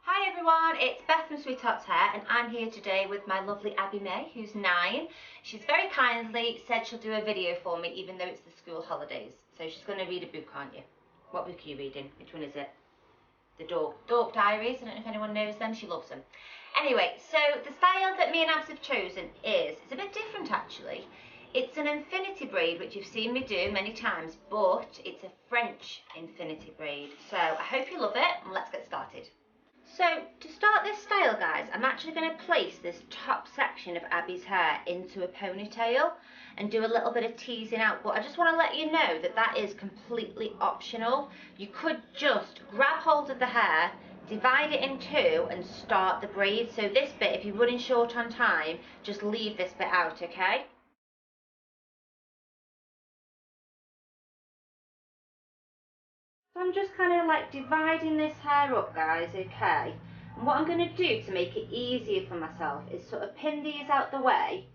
Hi everyone, it's Beth from SweetHearts Hair and I'm here today with my lovely Abby May, who's 9. She's very kindly said she'll do a video for me even though it's the school holidays. So she's going to read a book, aren't you? What book are you reading? Which one is it? The Dork Diaries. I don't know if anyone knows them, she loves them. Anyway, so the style that me and Abs have chosen it's a bit different actually. It's an infinity braid, which you've seen me do many times, but it's a French infinity braid. So I hope you love it and let's get started. So to start this style, guys, I'm actually going to place this top section of Abby's hair into a ponytail and do a little bit of teasing out, but I just want to let you know that that is completely optional. You could just grab hold of the hair, divide it in two and start the braid. So this bit, if you're running short on time, just leave this bit out, okay? So I'm just kind of like dividing this hair up, guys, okay? And what I'm going to do to make it easier for myself is sort of pin these out the way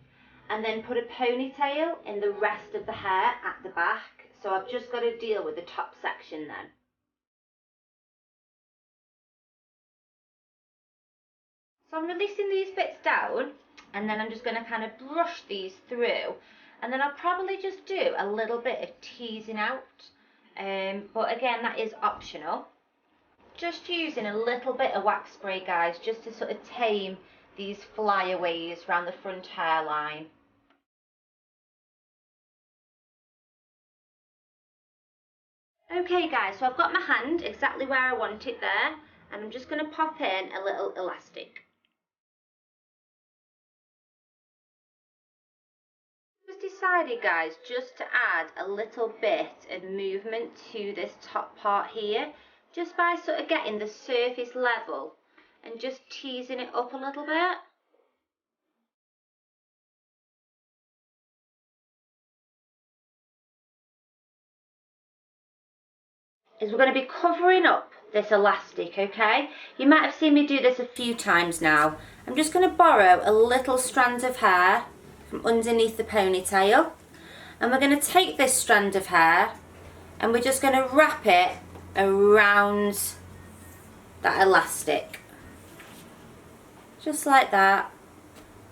and then put a ponytail in the rest of the hair at the back. So I've just got to deal with the top section then. So I'm releasing these bits down and then I'm just going to kind of brush these through, and then I'll probably just do a little bit of teasing out. But again, that is optional. Just using a little bit of wax spray, guys, just to sort of tame these flyaways around the front hairline. Okay guys, so I've got my hand exactly where I want it there, and I'm just going to pop in a little elastic. Just decided, guys, just to add a little bit of movement to this top part here, just by sort of getting the surface level and just teasing it up a little bit. Is we're going to be covering up this elastic, okay? You might have seen me do this a few times now. I'm just going to borrow a little strand of hair from underneath the ponytail, and we're going to take this strand of hair and we're just going to wrap it around that elastic, just like that,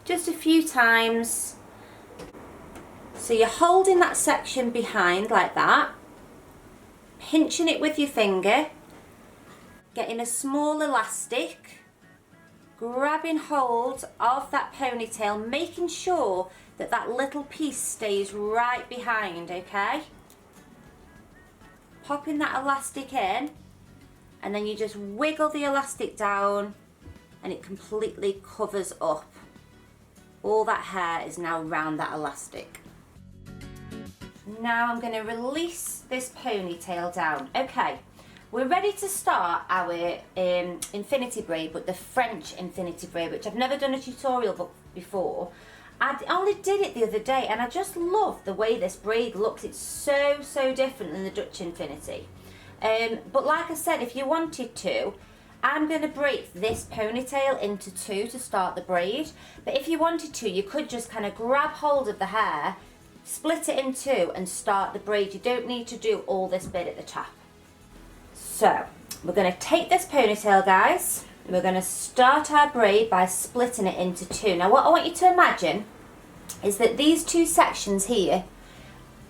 just a few times. So you're holding that section behind like that, pinching it with your finger, getting a small elastic, grabbing hold of that ponytail, making sure that that little piece stays right behind, okay? Popping that elastic in, and then you just wiggle the elastic down and it completely covers up. All that hair is now round that elastic. Now I'm going to release this ponytail down. Okay, we're ready to start our infinity braid, but the French infinity braid, which I've never done a tutorial before. I only did it the other day and I just love the way this braid looks. It's so different than the Dutch infinity. But like I said, if you wanted to, I'm going to break this ponytail into two to start the braid. But if you wanted to, you could just kind of grab hold of the hair, split it in two and start the braid. You don't need to do all this bit at the top. So we're going to take this ponytail, guys. We're going to start our braid by splitting it into two. Now what I want you to imagine is that these two sections here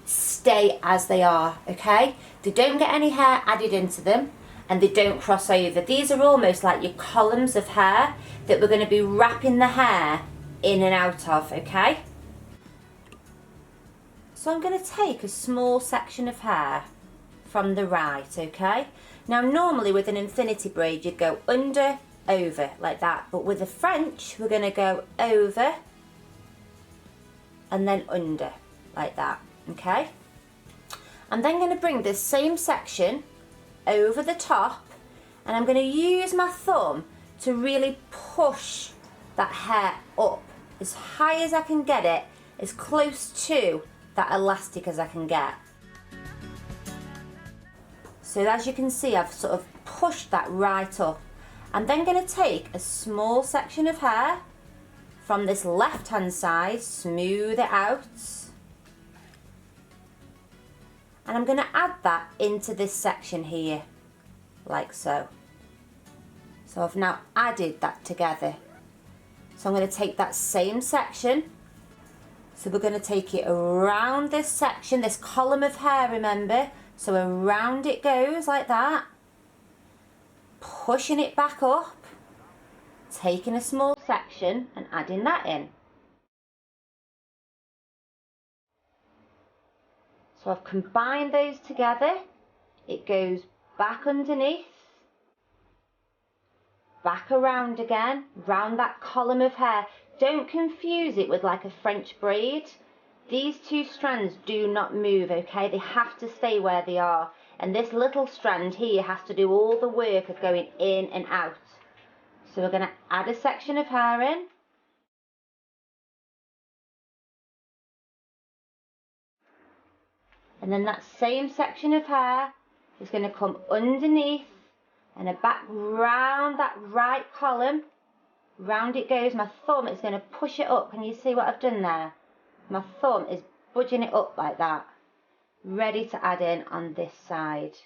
stay as they are, okay? They don't get any hair added into them and they don't cross over. These are almost like your columns of hair that we're going to be wrapping the hair in and out of, okay? So I'm going to take a small section of hair from the right, okay? Now normally with an infinity braid you'd go under, over, like that. But with the French we're going to go over and then under, like that, okay? I'm then going to bring this same section over the top and I'm going to use my thumb to really push that hair up as high as I can get it, as close to that elastic as I can get. So as you can see, I've sort of pushed that right up. I'm then going to take a small section of hair from this left hand side, smooth it out, and I'm going to add that into this section here, like so. So I've now added that together. So I'm going to take that same section. So we're going to take it around this section, this column of hair, remember? So around it goes like that. Pushing it back up. Taking a small section and adding that in. So I've combined those together. It goes back underneath. Back around again, round that column of hair. Don't confuse it with like a French braid. These two strands do not move, okay? They have to stay where they are. And this little strand here has to do all the work of going in and out. So we're going to add a section of hair in. And then that same section of hair is going to come underneath and back round that right column. Round it goes. My thumb is going to push it up. Can you see what I've done there? My thumb is budging it up like that. Ready to add in on this side.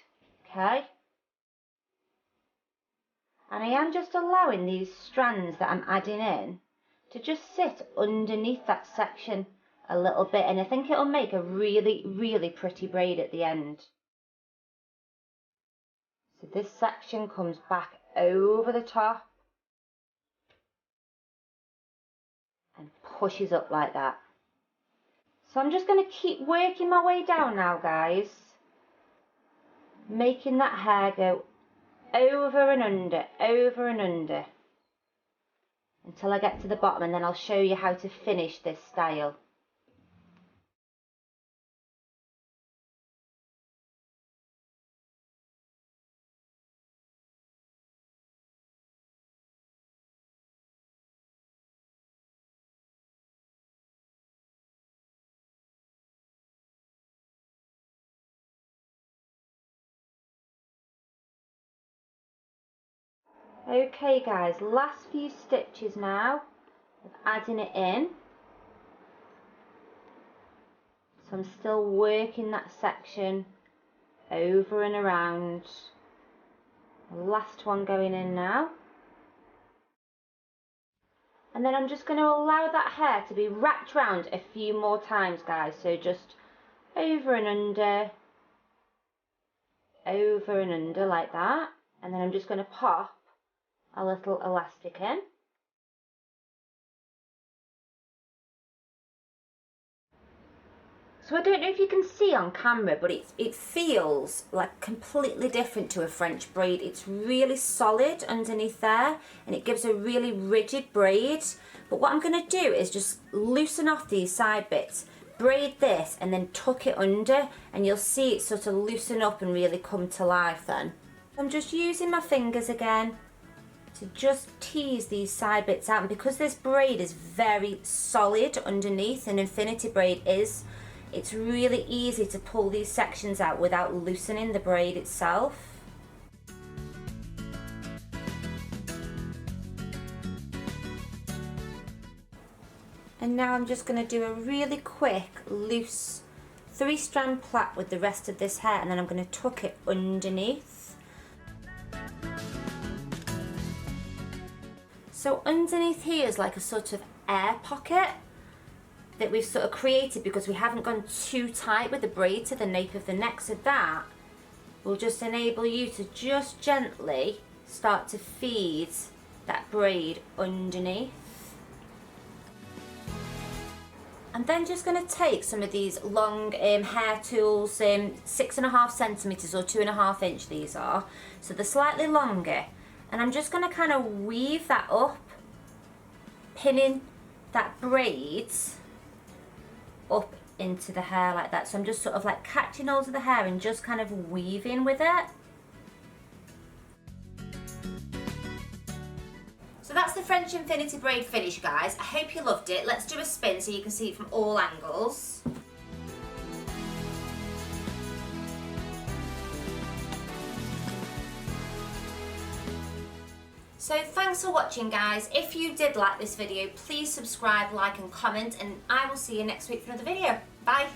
Okay? And I am just allowing these strands that I'm adding in to just sit underneath that section a little bit. And I think it'll make a really, really pretty braid at the end. So this section comes back over the top and pushes up like that. So I'm just going to keep working my way down now, guys, making that hair go over and under until I get to the bottom, and then I'll show you how to finish this style. Okay guys, last few stitches now of adding it in. So I'm still working that section over and around. The last one going in now. And then I'm just going to allow that hair to be wrapped round a few more times, guys. So just over and under like that. And then I'm just going to pop a little elastic in. So I don't know if you can see on camera, but it feels like completely different to a French braid. It's really solid underneath there, and it gives a really rigid braid. But what I'm going to do is just loosen off these side bits, braid this, and then tuck it under, and you'll see it sort of loosen up and really come to life then. I'm just using my fingers again to just tease these side bits out, and because this braid is very solid underneath, and infinity braid is, it's really easy to pull these sections out without loosening the braid itself. And now I'm just going to do a really quick loose 3-strand plait with the rest of this hair, and then I'm going to tuck it underneath. So underneath here is like a sort of air pocket that we've sort of created because we haven't gone too tight with the braid to the nape of the neck. So that will just enable you to just gently start to feed that braid underneath. I'm then just going to take some of these long hair tools, 6.5 centimetres or 2.5 inch these are, so they're slightly longer, and I'm just going to kind of weave that up, pinning that braid up into the hair like that. So I'm just sort of like catching hold of the hair and just kind of weaving with it. So that's the French infinity braid finish, guys. I hope you loved it. Let's do a spin so you can see it from all angles. So thanks for watching, guys. If you did like this video, please subscribe, like and comment, and I will see you next week for another video. Bye!